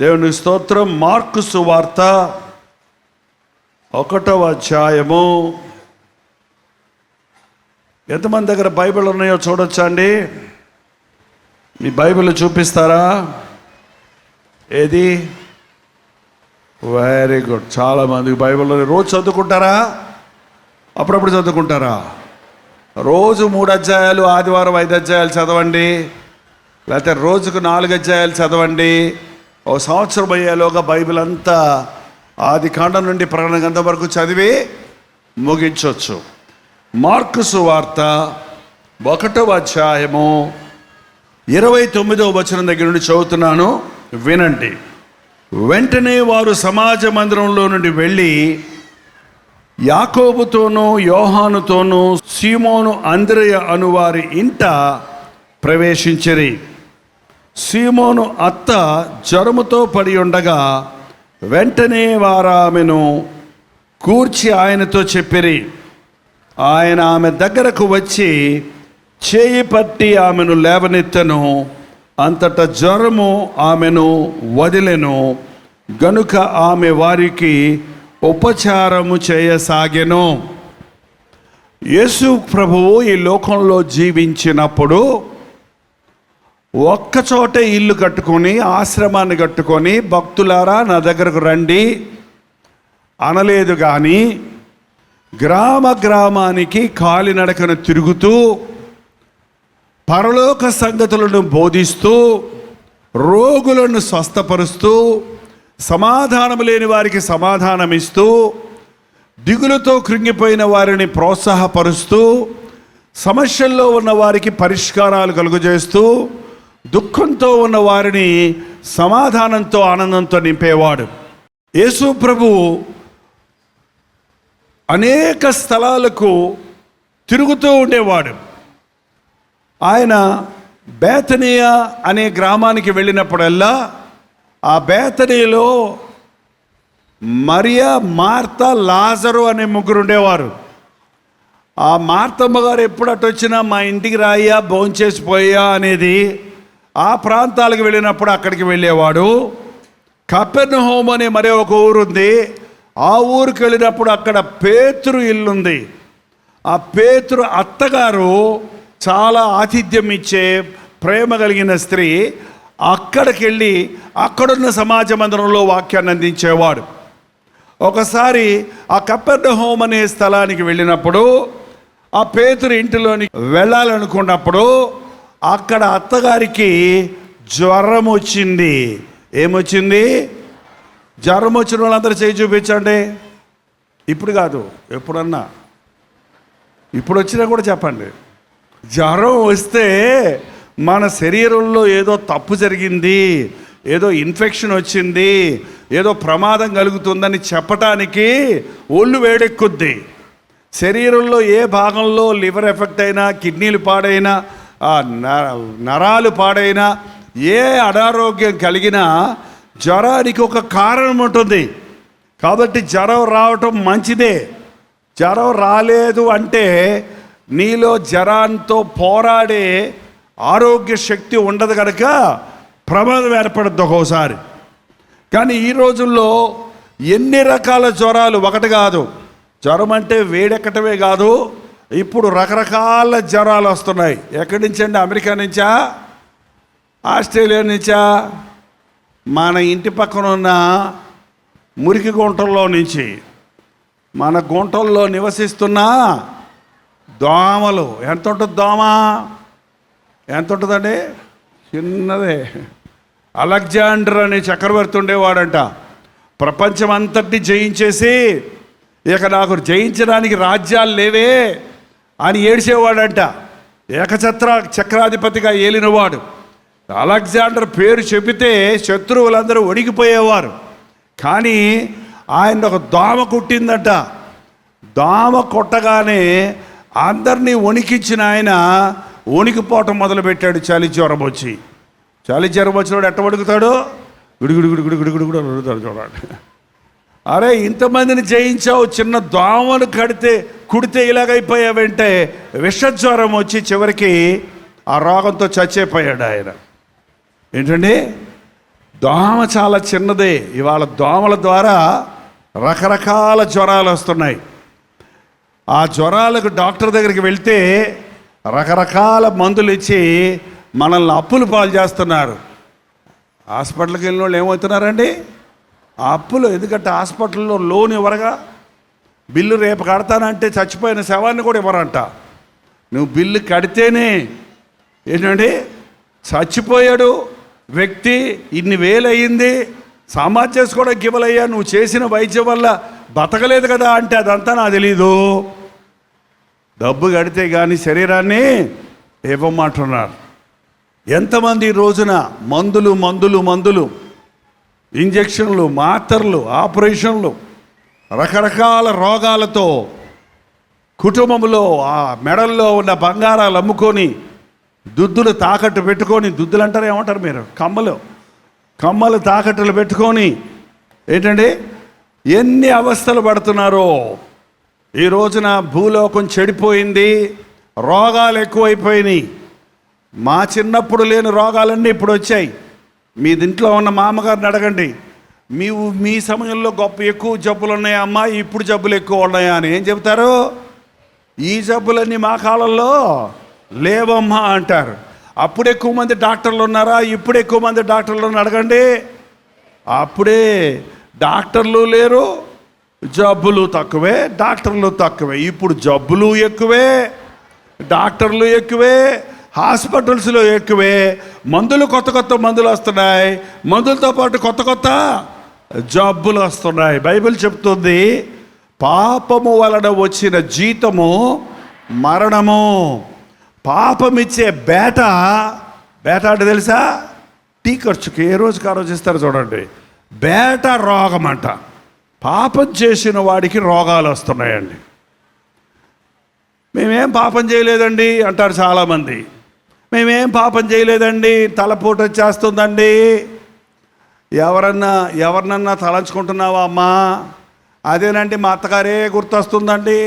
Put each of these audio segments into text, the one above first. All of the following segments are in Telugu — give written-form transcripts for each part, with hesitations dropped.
దేవుని స్తోత్రం. మార్కు సువార్త 1వ అధ్యాయము. ఎంతమంది దగ్గర బైబిల్ ఉన్నాయో చూడొచ్చా అండి? మీ బైబిల్ చూపిస్తారా? ఏది? Very good. చాలామందికి బైబిల్ రోజు చదువుకుంటారా? అప్పుడప్పుడు చదువుకుంటారా? రోజు 3 అధ్యాయాలు, ఆదివారం 5 అధ్యాయాలు చదవండి, లేకపోతే రోజుకు 4 అధ్యాయాలు చదవండి. ఓ సంవత్సరం అయ్యేలోగా బైబిల్ అంతా ఆది కాండం నుండి ప్రకటన గ్రంథం వరకు చదివి ముగించవచ్చు. మార్కు సువార్త 1వ అధ్యాయము 29వ వచనం దగ్గర నుండి చదువుతున్నాను, వినండి. వెంటనే వారు సమాజ మందిరంలో నుండి వెళ్ళి యాకోబుతోనూ యోహానుతోనూ సీమోను అంద్రెయ అనువారి ఇంట ప్రవేశించిరి. సీమోను అత్త జ్వరముతో పడి ఉండగా వెంటనే వారామెను కూర్చి ఆయనతో చెప్పిరి. ఆయన ఆమె దగ్గరకు వచ్చి చేయి పట్టి ఆమెను లేవనెత్తెను. అంతటా జ్వరము ఆమెను వదిలెను గనుక ఆమె వారికి ఉపచారము చేయసాగెను. యేసు ప్రభువు ఈ లోకంలో జీవించినప్పుడు ఒక్కచోటే ఇల్లు కట్టుకొని, ఆశ్రమాన్ని కట్టుకొని, భక్తులారా నా దగ్గరకు రండి అనలేదు. కానీ గ్రామానికి కాలినడకను తిరుగుతూ పరలోక సంగతులను బోధిస్తూ, రోగులను స్వస్థపరుస్తూ, సమాధానం లేని వారికి సమాధానమిస్తూ, దిగులుతో కృంగిపోయిన వారిని ప్రోత్సాహపరుస్తూ, సమస్యల్లో ఉన్న వారికి పరిష్కారాలు కలుగజేస్తూ, దుఃఖంతో ఉన్న వారిని సమాధానంతో, ఆనందంతో నింపేవాడు. యేసు ప్రభువు అనేక స్థలాలకు తిరుగుతూ ఉండేవాడు. ఆయన బేతనియా అనే గ్రామానికి వెళ్ళినప్పుడల్లా ఆ బేతనీలో మరియా, మార్తా, లాజరు అనే ముగ్గురు ఉండేవారు. ఆ మార్తమ్మ గారు ఎప్పుడు అటు వచ్చినా మా ఇంటికి రాయ్యా, భోంచేసిపోయా అనేది ఆ ప్రాంతాలకు వెళ్ళినప్పుడు అక్కడికి వెళ్ళేవాడు. కపెర్నహూము అనే మరే ఒక ఊరుంది. ఆ ఊరికి వెళ్ళినప్పుడు అక్కడ పేతురు ఇల్లుంది. ఆ పేతురు అత్తగారు చాలా ఆతిథ్యం ఇచ్చే ప్రేమ కలిగిన స్త్రీ. అక్కడికి వెళ్ళి అక్కడున్న సమాజ మందిరంలో వాక్యాన్ని అందించేవాడు. ఒకసారి ఆ కపెర్నహూము అనే స్థలానికి వెళ్ళినప్పుడు ఆ పేతురు ఇంటిలోని వెళ్ళాలనుకున్నప్పుడు అక్కడ అత్తగారికి జ్వరం వచ్చింది. ఏమొచ్చింది? జ్వరం వచ్చిన వాళ్ళందరూ చేయి చూపించండి. ఇప్పుడు కాదు, ఎప్పుడన్నా. ఇప్పుడు వచ్చినా కూడా చెప్పండి. జ్వరం వస్తే మన శరీరంలో ఏదో తప్పు జరిగింది, ఏదో ఇన్ఫెక్షన్ వచ్చింది, ఏదో ప్రమాదం కలుగుతుందని చెప్పటానికి ఒళ్ళు వేడెక్కుద్ది. శరీరంలో ఏ భాగంలో లివర్ ఎఫెక్ట్ అయినా, కిడ్నీలు పాడైనా, నరాలు పాడైనా, ఏ అనారోగ్యం కలిగినా జ్వరానికి ఒక కారణం ఉంటుంది. కాబట్టి జ్వరం రావటం మంచిదే. జ్వరం రాలేదు అంటే నీలో జ్వరంతో పోరాడే ఆరోగ్య శక్తి ఉండదు కనుక ప్రమాదం ఏర్పడుద్ది ఒక్కోసారి. కానీ ఈ రోజుల్లో ఎన్ని రకాల జ్వరాలు, ఒకటి కాదు. జ్వరం అంటే వేడెక్కటమే కాదు, ఇప్పుడు రకరకాల జ్వరాలు వస్తున్నాయి. ఎక్కడి నుంచి అండి? అమెరికా నుంచా, ఆస్ట్రేలియా నుంచా, మన ఇంటి పక్కన ఉన్న మురికి గుంటల్లో నుంచి, మన గుంటల్లో నివసిస్తున్న దోమలు. ఎంత ఉంటుంది దోమ? ఎంత ఉంటుందండి? చిన్నదే. అలెగ్జాండర్ అనే చక్రవర్తి ఉండేవాడంట. ప్రపంచం అంతటిని జయించేసి ఇక నాకు జయించడానికి రాజ్యాలు లేవే అని ఏడ్చేవాడంట. చక్రాధిపతిగా ఏలినవాడు. అలెగ్జాండర్ పేరు చెబితే శత్రువులందరూ వణికిపోయేవారు. కానీ ఆయన ఒక దోమ కుట్టిందట. దోమ కొట్టగానే అందరినీ వణికించిన ఆయన వణికిపోవటం మొదలుపెట్టాడు. చలి జ్వరం వచ్చినవాడు ఎట్ట వణుకుతాడు? గుడిగుడు అడుగుతాడు. చూడండి, అరే ఇంతమందిని జయించావు, చిన్న దోమను కుడితే ఇలాగైపోయావంటే విషజ్వరం వచ్చి చివరికి ఆ రోగంతో చచ్చిపోయాడు ఆయన. ఏంటండి? దోమ చాలా చిన్నదే. ఇవాళ దోమల ద్వారా రకరకాల జ్వరాలు వస్తున్నాయి. ఆ జ్వరాలకు డాక్టర్ దగ్గరికి వెళ్తే రకరకాల మందులు ఇచ్చి మనల్ని అప్పులు పాలు చేస్తున్నారు. హాస్పిటల్కి వెళ్ళిన వాళ్ళు ఏమవుతున్నారండి? ఆ అప్పులు. ఎందుకంటే హాస్పిటల్లో లోన్ ఇవ్వరుగా. బిల్లు రేపు కడతానంటే చచ్చిపోయిన శవాన్ని కూడా ఇవ్వరంట. నువ్వు బిల్లు కడితేనే ఏంటండి, చచ్చిపోయాడు వ్యక్తి, ఇన్ని వేలు అయ్యింది, సమాధి చేసుకోవడానికి ఇవ్వలయ్యా, నువ్వు చేసిన వైద్యం వల్ల బతకలేదు కదా అంటే అదంతా నాకు తెలీదు. డబ్బు కడితే కానీ శరీరాన్ని ఇవ్వమంటున్నారు. ఎంతమంది ఈ రోజున మందులు మందులు మందులు, ఇంజక్షన్లు, మాత్రలు, ఆపరేషన్లు, రకరకాల రోగాలతో కుటుంబంలో ఆ మెడల్లో ఉన్న బంగారాలు అమ్ముకొని దుద్దులు తాకట్టు పెట్టుకొని, దుద్దులు అంటారు, ఏమంటారు మీరు, కమ్మలు తాకట్టులు పెట్టుకొని ఏంటండి ఎన్ని అవస్థలు పడుతున్నారో. ఈ రోజున భూలోకం చెడిపోయింది, రోగాలు ఎక్కువైపోయినాయి. మా చిన్నప్పుడు లేని రోగాలన్నీ ఇప్పుడు వచ్చాయి. మీ ఇంట్లో ఉన్న మామగారిని అడగండి, మీ సమయంలో ఎక్కువ జబ్బులు ఉన్నాయా అమ్మా, ఇప్పుడు జబ్బులు ఎక్కువ ఉన్నాయా అని ఏం చెప్తారు? ఈ జబ్బులన్నీ మా కాలంలో లేవమ్మా అంటారు. అప్పుడు ఎక్కువ మంది డాక్టర్లు ఉన్నారా, ఇప్పుడు ఎక్కువ మంది డాక్టర్లు అడగండి. అప్పుడే డాక్టర్లు లేరు, జబ్బులు తక్కువే, డాక్టర్లు తక్కువే. ఇప్పుడు జబ్బులు ఎక్కువే, డాక్టర్లు ఎక్కువే, హాస్పిటల్స్లో ఎక్కువే, మందులు కొత్త మందులు వస్తున్నాయి, మందులతో పాటు కొత్త జబ్బులు వస్తున్నాయి. బైబిల్ చెప్తుంది, పాపము వలన వచ్చిన జీతము మరణము. పాపం ఇచ్చే బేట అంటే తెలుసా? టీ ఖర్చుకి ఏ రోజుకి ఆ రోజు ఇస్తారు చూడండి. బేట రోగం అంట. పాపం చేసిన వాడికి రోగాలు వస్తున్నాయండి. మేమేం పాపం చేయలేదండి అంటారు చాలామంది. మేమేం పాపం చేయలేదండి, తలపోటు వచ్చేస్తుందండి. ఎవరినన్నా తలంచుకుంటున్నావా అమ్మా? అదేనండి మా అత్తగారే గుర్తొస్తుందండి.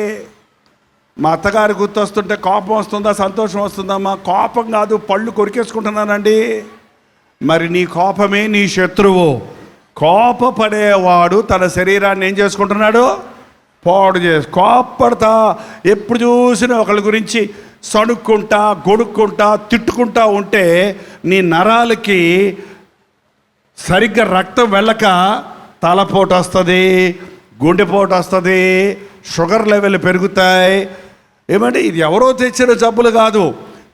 మా అత్తగారు గుర్తొస్తుంటే కోపం వస్తుందా, సంతోషం వస్తుందమ్మా? కోపం కాదు, పళ్ళు కొరికేసుకుంటున్నానండి. మరి నీ కోపమే నీ శత్రువు. కోపపడేవాడు తన శరీరాన్ని ఏం చేసుకుంటున్నాడు? పాడు కోపడతా ఎప్పుడు చూసినా ఒకళ్ళ గురించి సణుక్కుంటా, గొడుక్కుంటా, తిట్టుకుంటా ఉంటే నీ నరాలకి సరిగ్గా రక్తం వెళ్ళక తలపోటు వస్తుంది, గుండెపోటు వస్తుంది, షుగర్ లెవెల్ పెరుగుతాయి. ఏమంటే ఇది ఎవరో తెచ్చిన జబ్బులు కాదు.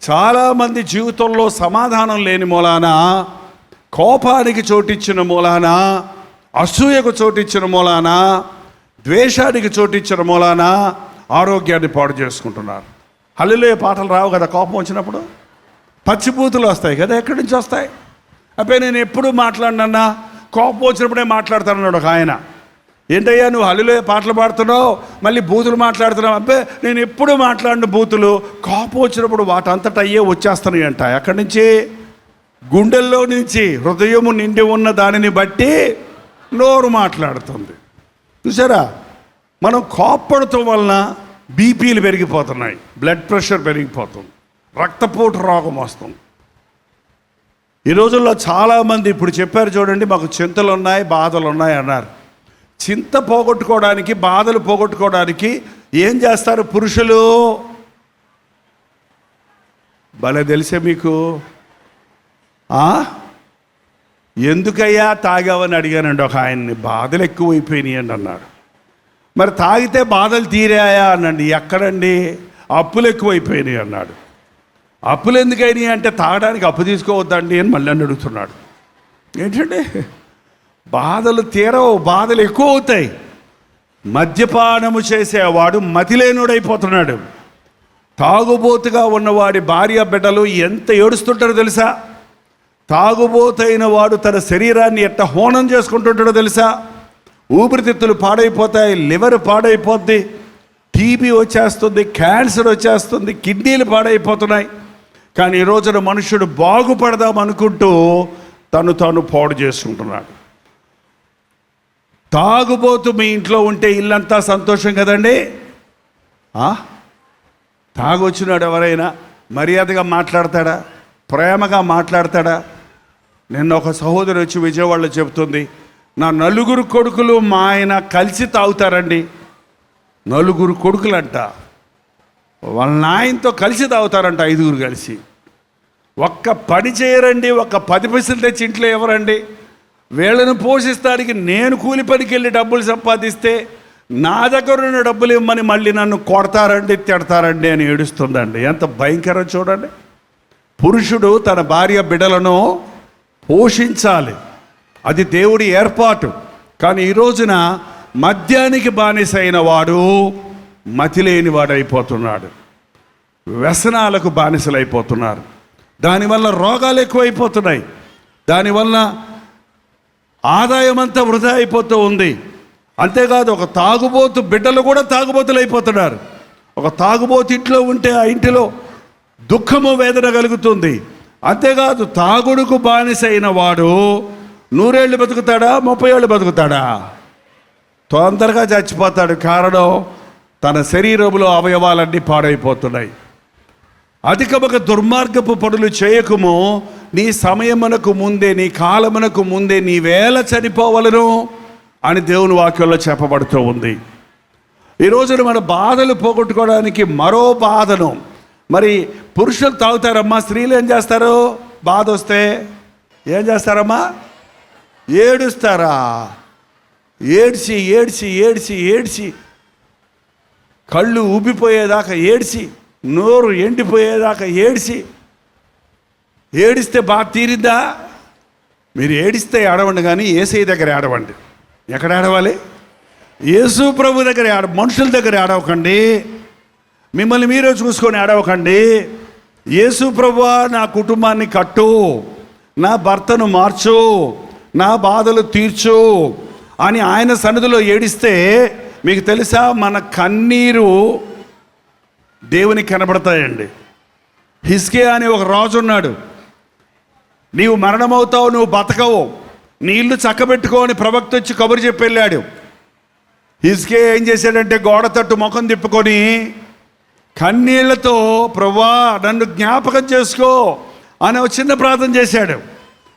చాలామంది జీవితంలో సమాధానం లేని మూలాన, కోపానికి చోటిచ్చిన మూలాన, అసూయకు చోటిచ్చిన మూలాన, ద్వేషానికి చోటిచ్చిన మూలాన ఆరోగ్యాన్ని పాడు చేసుకుంటున్నారు. హల్లెలూయా పాటలు రావు కదా కోపం వచ్చినప్పుడు, పచ్చిబూతులు వస్తాయి కదా. ఎక్కడి నుంచి వస్తాయి? అబ్బే నేను ఎప్పుడు మాట్లాడినన్నా, కోపం వచ్చినప్పుడే మాట్లాడతానన్నాడు ఒక ఆయన. ఏంటయ్యా నువ్వు హల్లెలూయా పాటలు పాడుతున్నావు, మళ్ళీ బూతులు మాట్లాడుతున్నావు? అబ్బే నేను ఎప్పుడు మాట్లాడిన బూతులు కోపం వచ్చినప్పుడు వాటంతట అయ్యే వచ్చేస్తున్నాయి అంట. ఎక్కడి నుంచి? గుండెల్లో నుంచి. హృదయము నిండి ఉన్న దానిని బట్టి నోరు మాట్లాడుతుంది. చూసారా, మనం కోప్పడటం వలన బీపీలు పెరిగిపోతున్నాయి, బ్లడ్ ప్రెషర్ పెరిగిపోతుంది, రక్తపోటు రోగం వస్తుంది. ఈ రోజుల్లో చాలామంది ఇప్పుడు చెప్పారు చూడండి, మాకు చింతలు ఉన్నాయి, బాధలు ఉన్నాయి అన్నారు. చింత పోగొట్టుకోవడానికి, బాధలు పోగొట్టుకోవడానికి ఏం చేస్తారు పురుషులు? భలే తెలిసే మీకు. ఎందుకయ్యా తాగావని అడిగానండి ఒక ఆయన్ని. బాధలు ఎక్కువైపోయినాయి అండి అన్నాడు. మరి తాగితే బాధలు తీరాయా అనండి. ఎక్కడండి? అప్పులు ఎక్కువైపోయినాయి అన్నాడు. అప్పులు ఎందుకైనాయి అంటే తాగడానికి అప్పు తీసుకోవద్దండి అని మళ్ళీ అడుగుతున్నాడు. ఏంటంటే బాధలు తీరవు, బాధలు ఎక్కువ అవుతాయి. మద్యపానము చేసేవాడు మతిలేనుడైపోతున్నాడు. తాగుబోతుగా ఉన్నవాడి భార్య బిడ్డలు ఎంత ఏడుస్తుంటారో తెలుసా? తాగుబోతైన వాడు తన శరీరాన్ని ఎట్ట హోనం చేసుకుంటుంటాడో తెలుసా? ఊపిరితిత్తులు పాడైపోతాయి, లివర్ పాడైపోద్ది, టీబీ వచ్చేస్తుంది, క్యాన్సర్ వచ్చేస్తుంది, కిడ్నీలు పాడైపోతున్నాయి. కానీ ఈ రోజున మనుషుడు బాగుపడదాం అనుకుంటూ తాను పాడు చేసుకుంటున్నాడు. తాగుబోతు మీ ఇంట్లో ఉంటే ఇల్లంతా సంతోషం కదండి. తాగొచ్చినాడు ఎవరైనా మర్యాదగా మాట్లాడతాడా? ప్రేమగా మాట్లాడతాడా? నిన్న ఒక సహోదరి వచ్చి విజయవాడలో చెబుతుంది, నా 4 కొడుకులు మా ఆయన కలిసి తాగుతారండి. 4 కొడుకులంట వాళ్ళ నాయనతో కలిసి తాగుతారంట, 5 కలిసి. ఒక్క పని చేయరండి, ఒక్క 10 పైసలు తెచ్చి ఇంట్లో ఎవరండి? వీళ్ళను పోషిస్తానికి నేను కూలి పనికి వెళ్ళి డబ్బులు సంపాదిస్తే నా దగ్గర ఉన్న డబ్బులు ఇవ్వమని మళ్ళీ నన్ను కొడతారండి, తిడతారండి అని ఏడుస్తుందండి. ఎంత భయంకరం చూడండి. పురుషుడు తన భార్య బిడ్డలను పోషించాలి, అది దేవుడి ఏర్పాటు. కానీ ఈ రోజున మద్యానికి బానిసైన వాడు మతిలేని వాడు అయిపోతున్నాడు, వ్యసనాలకు బానిసలైపోతున్నారు. దానివల్ల రోగాలు ఎక్కువైపోతున్నాయి, దానివల్ల ఆదాయం అంతా వృధా అయిపోతూ ఉంది. అంతేకాదు ఒక తాగుబోతు బిడ్డలు కూడా తాగుబోతులు అయిపోతున్నారు. ఒక తాగుబోతు ఇంట్లో ఉంటే ఆ ఇంటిలో దుఃఖము వేదన కలుగుతుంది. అంతేకాదు తాగుడుకు బానిసైన వాడు 100 ఏళ్ళు బతుకుతాడా, 30 ఏళ్ళు బతుకుతాడా? తొందరగా చచ్చిపోతాడు. కారణం తన శరీరంలో అవయవాలన్నీ పాడైపోతున్నాయి. అధికముగా దుర్మార్గపు పనులు చేయకము, నీ సమయమునకు ముందే, నీ కాలమునకు ముందే నీ వేళ చనిపోవలను అని దేవుని వాక్యంలో చెప్పబడుతూ ఉంది. ఈ రోజున మన బాధలు పోగొట్టుకోవడానికి మరో బాధను, మరి పురుషులు తాగుతారమ్మా, స్త్రీలు ఏం చేస్తారు? బాధ వస్తే ఏం చేస్తారమ్మా? ఏడుస్తారా? ఏడ్చి ఏడ్చి ఏడ్చి ఏడ్చి కళ్ళు ఊపిపోయేదాకా ఏడ్చి, నోరు ఎండిపోయేదాకా ఏడిస్తే బాధ తీరిద్దా? మీరు ఏడిస్తే ఏడవండి, కానీ యేసయ్య దగ్గర ఏడవండి. ఎక్కడ ఏడవాలి? యేసు ప్రభు దగ్గర మనుషుల దగ్గర ఏడవకండి, మిమ్మల్ని మీరే చూసుకొని ఏడవకండి. యేసు ప్రభువా నా కుటుంబాన్ని కట్టు, నా భర్తను మార్చు, నా బాధలు తీర్చు అని ఆయన సన్నిధిలో ఏడిస్తే, మీకు తెలుసా మన కన్నీరు దేవునికి కనబడతాయండి. హిజ్కియా అనే ఒక రాజు ఉన్నాడు. నీవు మరణమవుతావు, నువ్వు బతకవు, నీ ఇల్లు చక్కబెట్టుకో అని ప్రవక్త వచ్చి కబురు చెప్పి వెళ్ళాడు. హిజ్కియా ఏం చేశాడంటే గోడ తట్టు ముఖం తిప్పుకొని కన్నీళ్లతో, ప్రభువా నన్ను జ్ఞాపకం చేసుకో అని ఒక చిన్న ప్రార్థన చేశాడు.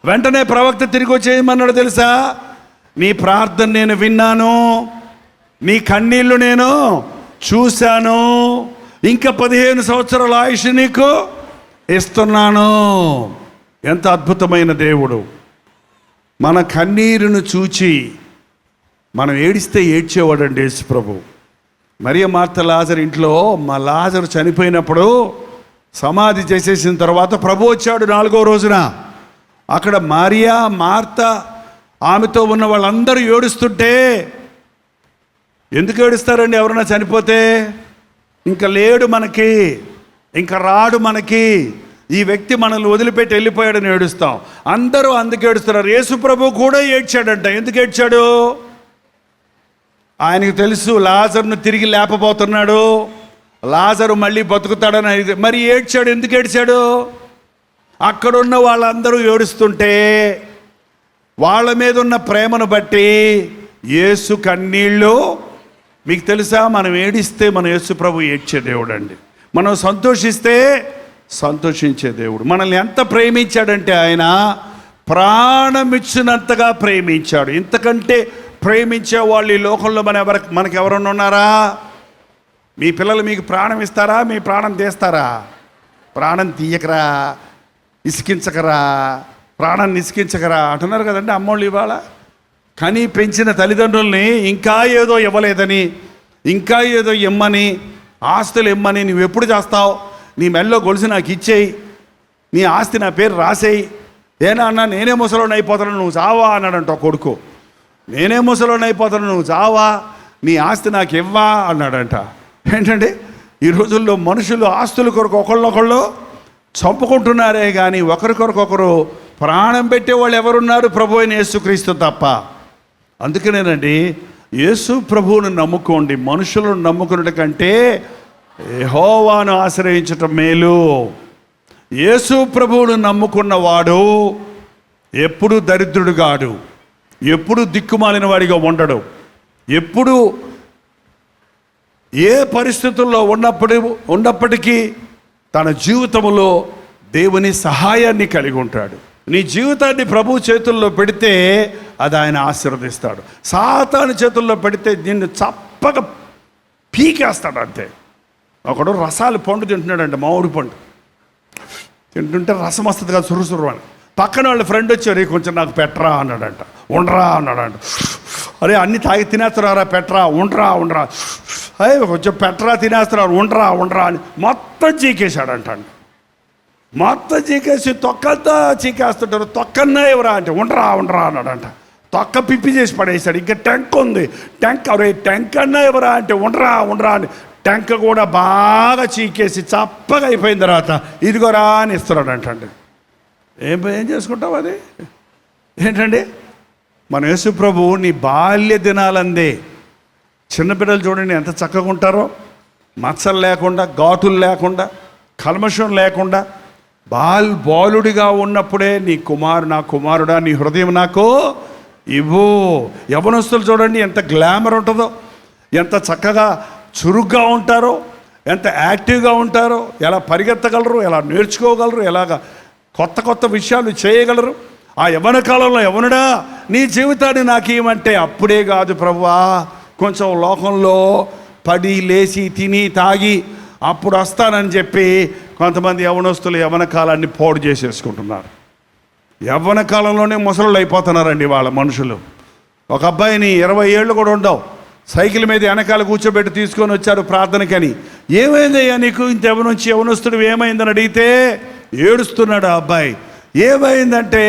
వెంటనే ప్రవక్త తిరిగి వచ్చేయమన్నాడు తెలుసా? నీ ప్రార్థన నేను విన్నాను, నీ కన్నీళ్లు నేను చూశాను, ఇంకా 15 సంవత్సరాల ఆయుష్ నీకు ఇస్తున్నాను. ఎంత అద్భుతమైన దేవుడు! మన కన్నీరును చూచి మనం ఏడిస్తే ఏడ్చేవాడండి యేసు ప్రభు. మరియ మార్త లాజరు ఇంట్లో మా లాజరు చనిపోయినప్పుడు సమాధి చేసేసిన తర్వాత ప్రభు వచ్చాడు 4వ రోజున. అక్కడ మరియా, మార్త, ఆమెతో ఉన్న వాళ్ళందరూ ఏడుస్తుంటే, ఎందుకు ఏడుస్తారండి? ఎవరైనా చనిపోతే ఇంకా లేడు మనకి, ఇంకా రాడు మనకి, ఈ వ్యక్తి మనల్ని వదిలిపెట్టి వెళ్ళిపోయాడని ఏడుస్తాం. అందరూ అందుకు ఏడుస్తున్నారు. యేసు ప్రభు కూడా ఏడ్చాడంట. ఎందుకు ఏడ్చాడు? ఆయనకు తెలుసు లాజరును తిరిగి లేపబోతున్నాడు, లాజరు మళ్ళీ బతుకుతాడని. మరి ఏడ్చాడు. ఎందుకు ఏడ్చాడు? అక్కడున్న వాళ్ళందరూ ఏడుస్తుంటే వాళ్ళ మీద ఉన్న ప్రేమను బట్టి యేసు కన్నీళ్ళు, మీకు తెలుసా మనం ఏడిస్తే మన యేసు ప్రభు ఏడ్చే దేవుడు అండి. మనం సంతోషిస్తే సంతోషించే దేవుడు. మనల్ని ఎంత ప్రేమించాడంటే ఆయన ప్రాణమిచ్చినంతగా ప్రేమించాడు. ఇంతకంటే ప్రేమించే వాళ్ళు ఈ లోకంలో మనకు ఎవరన్నా ఉన్నారా? మీ పిల్లలు మీకు ప్రాణం ఇస్తారా? మీ ప్రాణం తీస్తారా? ప్రాణం తీయకరా, ఇసికించకరా, ప్రాణాన్ని ఇసికించకరా అంటున్నారు కదండి అమ్మోళ్ళు. ఇవాళ కానీ పెంచిన తల్లిదండ్రుల్ని ఇంకా ఏదో ఇవ్వలేదని, ఇంకా ఏదో ఇమ్మని, ఆస్తులు ఇమ్మని, నువ్వు ఎప్పుడు చేస్తావు, నీ మెల్లో గొలుసు నాకు ఇచ్చేయి, నీ ఆస్తి నా పేరు రాసేయి. ఏనా అన్నా నేనే ముసలోని అయిపోతాను, నువ్వు చావా అన్నాడంట కొడుకు. నేనే ముసలోని అయిపోతాను, నువ్వు చావా, నీ ఆస్తి నాకు ఇవ్వా అన్నాడంట. ఏంటంటే ఈ రోజుల్లో మనుషులు ఆస్తుల కొరకు ఒకళ్ళొకళ్ళు చంపుకుంటున్నారే కానీ ఒకరికొరకొకరు ప్రాణం పెట్టేవాళ్ళు ఎవరున్నారు? ప్రభు అయిన యేసుక్రీస్తు తప్ప. అందుకనేనండి యేసు ప్రభువును నమ్ముకోండి. మనుషులను నమ్ముకున్నట కంటే యెహోవాను ఆశ్రయించటం మేలు. యేసు ప్రభువును నమ్ముకున్నవాడు ఎప్పుడు దరిద్రుడు కాడు, ఎప్పుడు దిక్కుమాలిన వాడిగా ఉండడు. ఎప్పుడు ఏ పరిస్థితుల్లో ఉన్నప్పటికీ తన జీవితంలో దేవుని సహాయాన్ని కలిగి ఉంటాడు. నీ జీవితాన్ని ప్రభు చేతుల్లో పెడితే అది ఆయన ఆశీర్వదిస్తాడు. సాతాను చేతుల్లో పెడితే నిన్ను చప్పగా పీకేస్తాడు అంతే. ఒకడు రసాలు పండు తింటున్నాడంట, మామిడి పండు తింటుంటే రసం వస్తుంది కదా సురుసురు అని. పక్కన వాళ్ళ ఫ్రెండ్ వచ్చారు, కొంచెం నాకు పెట్టరా అన్నాడంట. ఉండరా అన్నాడంట. అరే అన్నీ తాగి తినేస్తున్నారా, పెట్టరా, ఉండరా అయ్యే కొంచెం పెట్టరా, తినేస్తున్నారు, ఉండరా అని మొత్తం చీకేశాడంట. మొత్తం చీకేసి తొక్కంతా చీకేస్తుంటారు. తొక్కన్నా ఎవరా అంటే ఉండరా అన్నాడంట. తొక్క పిప్పి చేసి పడేశాడు. ఇంకా టెంక్ ఉంది, టెంక్ అన్నా ఎవరా అంటే ఉండరా అని టెంక్ కూడా బాగా చీకేసి చప్పగా అయిపోయిన తర్వాత ఇదిగోరా అని ఇస్తున్నాడంటండి. ఏం చేసుకుంటావు అది ఏంటండి? మన యేసు ప్రభు నీ బాల్య దినాలందే. చిన్నపిల్లలు చూడండి ఎంత చక్కగా ఉంటారో, మచ్చలు లేకుండా, ఘాటులు లేకుండా, కల్మషం లేకుండా. బాలుడిగా ఉన్నప్పుడే నా కుమారుడా నీ హృదయం నాకు ఇవ్వు. యవ్వనస్తులు చూడండి ఎంత గ్లామర్ ఉంటుందో, ఎంత చక్కగా చురుగ్గా ఉంటారో, ఎంత యాక్టివ్గా ఉంటారో, ఎలా పరిగెత్తగలరు, ఎలా నేర్చుకోగలరు, ఎలాగ కొత్త విషయాలు చేయగలరు. ఆ యవ్వన కాలంలో యవ్వనుడా నీ జీవితాన్ని నాకు ఏమంటే అప్పుడే కాదు ప్రభువా, కొంచెం లోకంలో పడి లేచి తిని తాగి అప్పుడు వస్తానని చెప్పి కొంతమంది యవ్వనస్తులు యవ్వన కాలాన్ని పాడు చేసేసుకుంటున్నారు. యవ్వన కాలంలోనే ముసలు అయిపోతున్నారండి వాళ్ళ మనుషులు. ఒక అబ్బాయిని 20 ఏళ్ళు కూడా ఉండవు, సైకిల్ మీద వెనకాల కూర్చోబెట్టి తీసుకొని వచ్చారు ప్రార్థనకని. ఏమైందయ్యా నీకు ఇంత యవ్వనస్తుడు ఏమైందని అడిగితే ఏడుస్తున్నాడు ఆ అబ్బాయి. ఏమైందంటే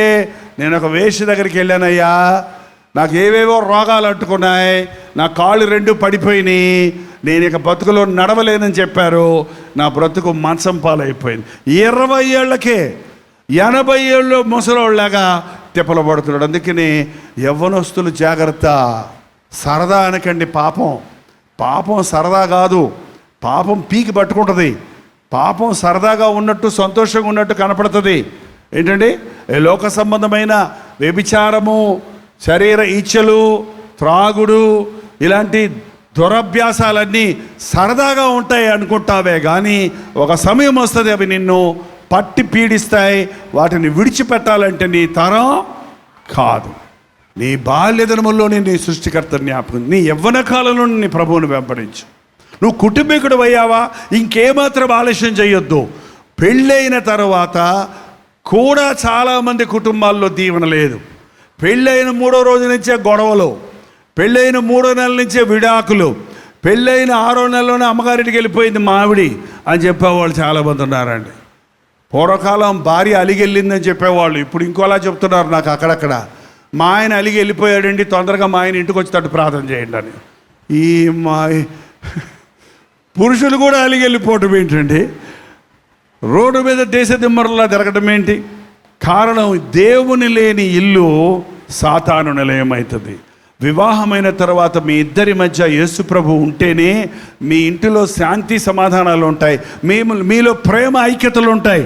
నేను ఒక వేష దగ్గరికి వెళ్ళానయ్యా, నాకు ఏవేవో రోగాలు అంటుకున్నాయి, నా కాళ్ళు 2 పడిపోయినాయి, నేను ఇక బతుకులో నడవలేనని చెప్పారు, నా బ్రతుకు మంచం పాలైపోయింది. 20 ఏళ్ళకే 80 ఏళ్ళు ముసలోళ్ళలాగా తిప్పలు పడుతున్నాడు. అందుకని యవ్వనస్తులు జాగ్రత్త. సరదా అనకండి. పాపం సరదా కాదు, పాపం పీకి పట్టుకుంటుంది. పాపం సరదాగా ఉన్నట్టు సంతోషంగా ఉన్నట్టు కనపడుతుంది. ఏంటండి? లోక సంబంధమైన వ్యభిచారము, శరీర ఇచ్చలు, త్రాగుడు, ఇలాంటి దురభ్యాసాలన్నీ సరదాగా ఉంటాయి అనుకుంటావే కానీ ఒక సమయం వస్తుంది అవి నిన్ను పట్టి పీడిస్తాయి. వాటిని విడిచిపెట్టాలంటే నీ తరం కాదు. నీ బాల్యదినముల్లోనే నీ సృష్టికర్త జ్ఞాపకం. నీ యవ్వన కాలంలో నీ ప్రభువుని వెంబడించు. నువ్వు కుటుంబీకుడు అయ్యావా, ఇంకేమాత్రం ఆలస్యం చేయొద్దు. పెళ్ళైన తర్వాత కూడా చాలామంది కుటుంబాల్లో దీవెన లేదు. పెళ్ళైన 3వ రోజు నుంచే గొడవలు, పెళ్ళైన 3వ నెల నుంచే విడాకులు, పెళ్ళైన 6వ నెలలోనే అమ్మగారింటికి వెళ్ళిపోయింది మావిడి అని చెప్పేవాళ్ళు చాలామంది ఉన్నారండి. పూర్వకాలం భార్య అలిగి వెళ్ళిందని చెప్పేవాళ్ళు, ఇప్పుడు ఇంకోలా చెప్తున్నారు నాకు అక్కడక్కడ. మా ఆయన అలిగి వెళ్ళిపోయాడండి, తొందరగా మా ఆయన ఇంటికి వచ్చేటట్టు ప్రార్థన చేయండి అని. ఈ మా పురుషులు కూడా అలిగి వెళ్ళిపోవటం ఏంటండి? రోడ్డు మీద దేశ దిమ్మరలా తిరగటం ఏంటి? కారణం దేవుని లేని ఇల్లు సాతాను నిలయమవుతుంది. వివాహమైన తర్వాత మీ ఇద్దరి మధ్య యేసు ప్రభు ఉంటేనే మీ ఇంటిలో శాంతి సమాధానాలు ఉంటాయి, మీలో ప్రేమ ఐక్యతలు ఉంటాయి.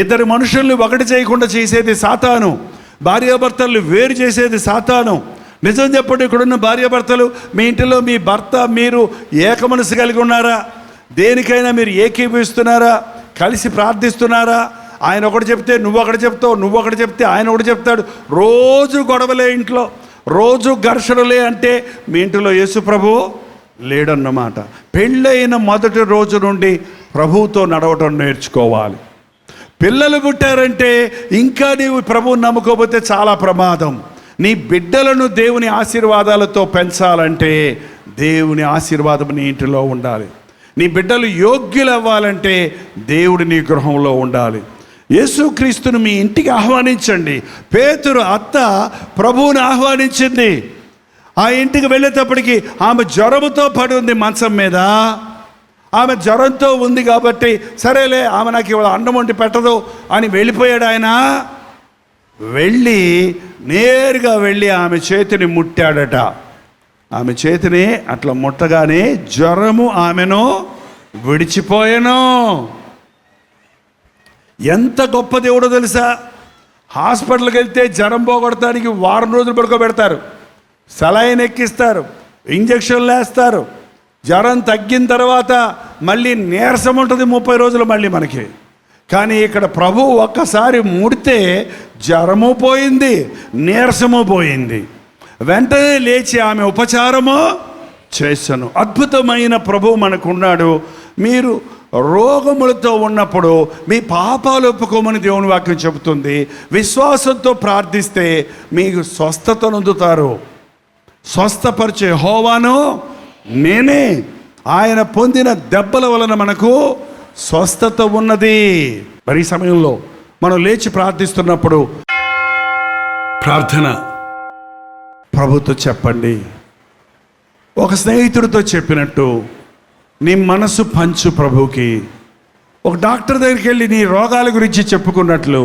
ఇద్దరు మనుషుల్ని ఒకటి చేయకుండా చేసేది సాతాను, భార్యాభర్తలు వేరు చేసేది సాతాను. నిజం చెప్పండి, ఇక్కడున్న భార్యాభర్తలు, మీ ఇంటిలో మీ భర్త మీరు ఏక మనసు కలిగి ఉన్నారా? దేనికైనా మీరు ఏకీభవిస్తున్నారా? కలిసి ప్రార్థిస్తున్నారా? ఆయన ఒకటి చెప్తే నువ్వు ఒకటి చెప్తావు, నువ్వు ఒకటి చెప్తే ఆయన ఒకటి చెప్తాడు. రోజు గొడవలే ఇంట్లో, రోజు ఘర్షణలే. అంటే మీ ఇంటిలో యేసు ప్రభువు లేడన్నమాట. పెళ్ళైన మొదటి రోజు నుండి ప్రభువుతో నడవటం నేర్చుకోవాలి. పిల్లలు పుట్టారంటే ఇంకా నీవు ప్రభువుని నమ్ముకోకపోతే చాలా ప్రమాదం. నీ బిడ్డలను దేవుని ఆశీర్వాదాలతో పెంచాలంటే దేవుని ఆశీర్వాదం నీ ఇంటిలో ఉండాలి. నీ బిడ్డలు యోగ్యులు అవ్వాలంటే దేవుడు నీ గృహంలో ఉండాలి. యేసుక్రీస్తును మీ ఇంటికి ఆహ్వానించండి. పేతురు అత్త ప్రభువుని ఆహ్వానించింది. ఆ ఇంటికి వెళ్ళేటప్పటికి ఆమె జ్వరముతో పడి ఉంది మంచం మీద. ఆమె జ్వరంతో ఉంది కాబట్టి సరేలే ఆమె నాకు ఇవాళ అన్నం వండి పెట్టదు అని వెళ్ళిపోయాడు ఆయన. నేరుగా వెళ్ళి ఆమె చేతిని ముట్టాడట. ఆమె చేతిని అట్లా ముట్టగానే జ్వరము ఆమెను విడిచిపోయాను. ఎంత గొప్ప దేవుడో తెలుసా? హాస్పిటల్కి వెళ్తే జ్వరం పోగొడటానికి 1 వారం రోజులు పడుకోబెడతారు, సలైన్ ఎక్కిస్తారు, ఇంజక్షన్లు వేస్తారు. జ్వరం తగ్గిన తర్వాత మళ్ళీ నీరసం ఉంటుంది 30 రోజులు మళ్ళీ మనకి. కానీ ఇక్కడ ప్రభు ఒక్కసారి ముడితే జ్వరము పోయింది, నీరసము పోయింది. వెంటనే లేచి ఆమె ఉపచారము చేశాను. అద్భుతమైన ప్రభువు మనకున్నాడు. మీరు రోగములతో ఉన్నప్పుడు మీ పాపాలు ఒప్పుకోమని దేవుని వాక్యం చెబుతుంది. విశ్వాసంతో ప్రార్థిస్తే మీకు స్వస్థత నొందుతారు. స్వస్థపరిచే యెహోవాను నేనే. ఆయన పొందిన దెబ్బల వలన మనకు స్వస్థత ఉన్నది. మరి ఈ సమయంలో మనం లేచి ప్రార్థిస్తున్నప్పుడు ప్రార్థన ప్రభుతో చెప్పండి. ఒక స్నేహితుడితో చెప్పినట్టు నీ మనసు పంచు ప్రభుకి. ఒక డాక్టర్ దగ్గరికి వెళ్ళి నీ రోగాల గురించి చెప్పుకున్నట్లు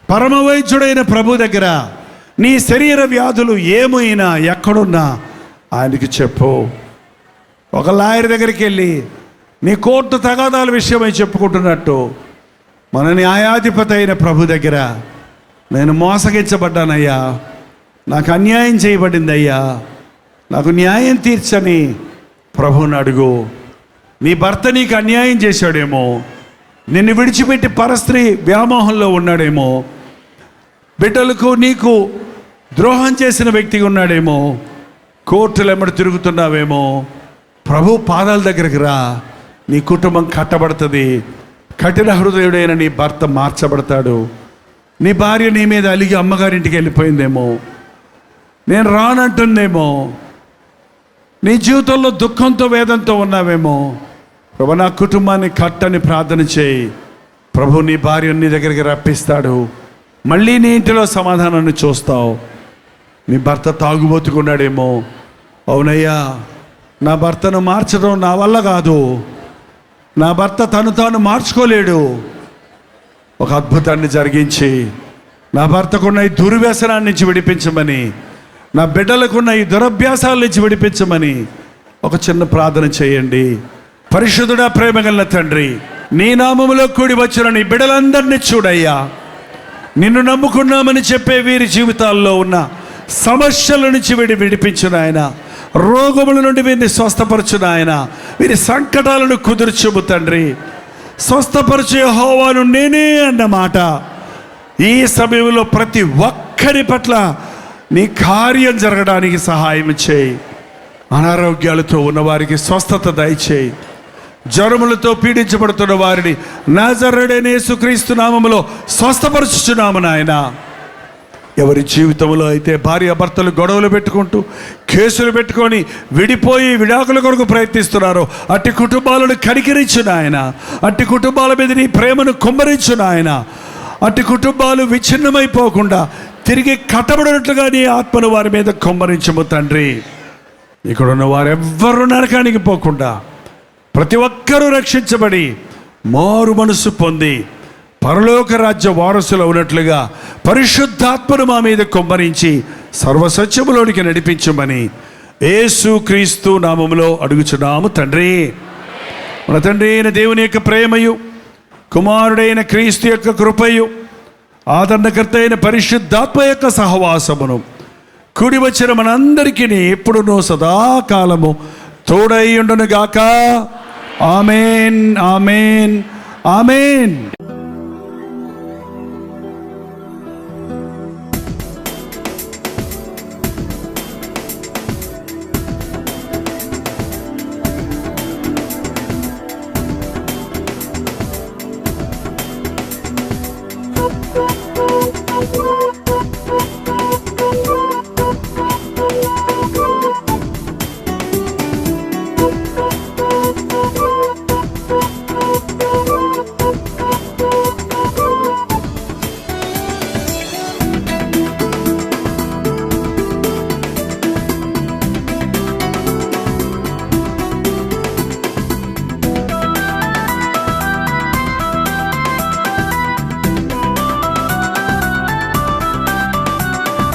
పరమ వైద్యుడైన ప్రభు దగ్గర నీ శరీర వ్యాధులు ఏమైనా ఎక్కడున్నా ఆయనకి చెప్పు. ఒక లాయర్ దగ్గరికి వెళ్ళి నీ కోర్టు తగాదాల విషయమై చెప్పుకుంటున్నట్టు మన న్యాయాధిపతి అయిన ప్రభు దగ్గర నేను మోసగించబడ్డానయ్యా, నాకు అన్యాయం చేయబడిందయ్యా, నాకు న్యాయం తీర్చని ప్రభువుని అడుగు. నీ భర్త నీకు అన్యాయం చేశాడేమో, నిన్ను విడిచిపెట్టి పరస్త్రీ వ్యామోహంలో ఉన్నాడేమో, బిడ్డలకు నీకు ద్రోహం చేసిన వ్యక్తిగా ఉన్నాడేమో, కోర్టులు ఎమ్మడి తిరుగుతున్నావేమో. ప్రభు పాదాల దగ్గరికి రా, నీ కుటుంబం కట్టబడుతుంది. కఠిన హృదయుడైన నీ భర్త మార్చబడతాడు. నీ భార్య నీ మీద అలిగి అమ్మగారింటికి వెళ్ళిపోయిందేమో, నేను రానంటుందేమో, నీ జీవితంలో దుఃఖంతో వేదంతో ఉన్నావేమో. ప్రభు నా కుటుంబాన్ని కట్టని ప్రార్థన చేయి. ప్రభు నీ భార్య నీ దగ్గరికి రప్పిస్తాడు. మళ్ళీ నీ ఇంటిలో సమాధానాన్ని చూస్తావు. నీ భర్త తాగుబోతుకున్నాడేమో, అవునయ్యా నా భర్తను మార్చడం నా వల్ల కాదు, నా భర్త తను తాను మార్చుకోలేడు. ఒక అద్భుతాన్ని జరిగించి నా భర్తకున్న ఈ దుర్వ్యసనాన్ని నుంచి విడిపించమని, నా బిడ్డలకున్న ఈ దురభ్యాసాల నుంచి విడిపించమని ఒక చిన్న ప్రార్థన చేయండి. పరిశుద్ధుడా, ప్రేమగల తండ్రి, నీ నామములో కూడి వచ్చిన నీ బిడ్డలందరినీ చూడయ్యా. నిన్ను నమ్ముకున్నామని చెప్పే వీరి జీవితాల్లో ఉన్న సమస్యల నుంచి విడిపించిన ఆయన, రోగముల నుండి వీరిని స్వస్థపరచున ఆయన, వీరి సంకటాలను కుదుర్చుము తండ్రి. స్వస్థపరచే యెహోవాను నేనే అన్న మాట ఈ సమయంలో ప్రతి ఒక్కరి పట్ల నీ కార్యం జరగడానికి సహాయం చేయి. అనారోగ్యాలతో ఉన్నవారికి స్వస్థత దయచేయి. జ్వరములతో పీడించబడుతున్న వారిని నజరేయుడైన యేసుక్రీస్తు నామములో స్వస్థపరచుచున్నాము నాయన. ఎవరి జీవితంలో అయితే భార్యాభర్తలు గొడవలు పెట్టుకుంటూ కేసులు పెట్టుకొని విడిపోయి విడాకుల కొరకు ప్రయత్నిస్తున్నారో అట్టి కుటుంబాలను కనికరించు నాయన. అట్టి కుటుంబాల మీద నీ ప్రేమను కుమ్మరించు నాయన. అట్టి కుటుంబాలు విచ్ఛిన్నమైపోకుండా తిరిగి కట్టబడినట్లుగా నీ ఆత్మను వారి మీద కుమ్మరించము తండ్రి. ఇక్కడున్న వారెవ్వరూ నరకానికి పోకుండా ప్రతి ఒక్కరూ రక్షించబడి మారు మనసు పొంది పరలోక రాజ్య వారసులు ఉన్నట్లుగా పరిశుద్ధాత్మను మా మీద కుమ్మరించి సర్వసత్యములోనికి నడిపించమని యేసుక్రీస్తు నామములో అడుగుచున్నాము తండ్రి. మన తండ్రి అయిన దేవుని యొక్క ప్రేమయు, కుమారుడైన క్రీస్తు యొక్క కృపయు, ఆదరణకర్త అయిన పరిశుద్ధాత్మ యొక్క సహవాసమును కూడి వచ్చిన మనందరికీ ఎప్పుడునూ సదాకాలము తోడై ఉండును గాక. ఆమేన్, ఆమేన్, ఆమేన్.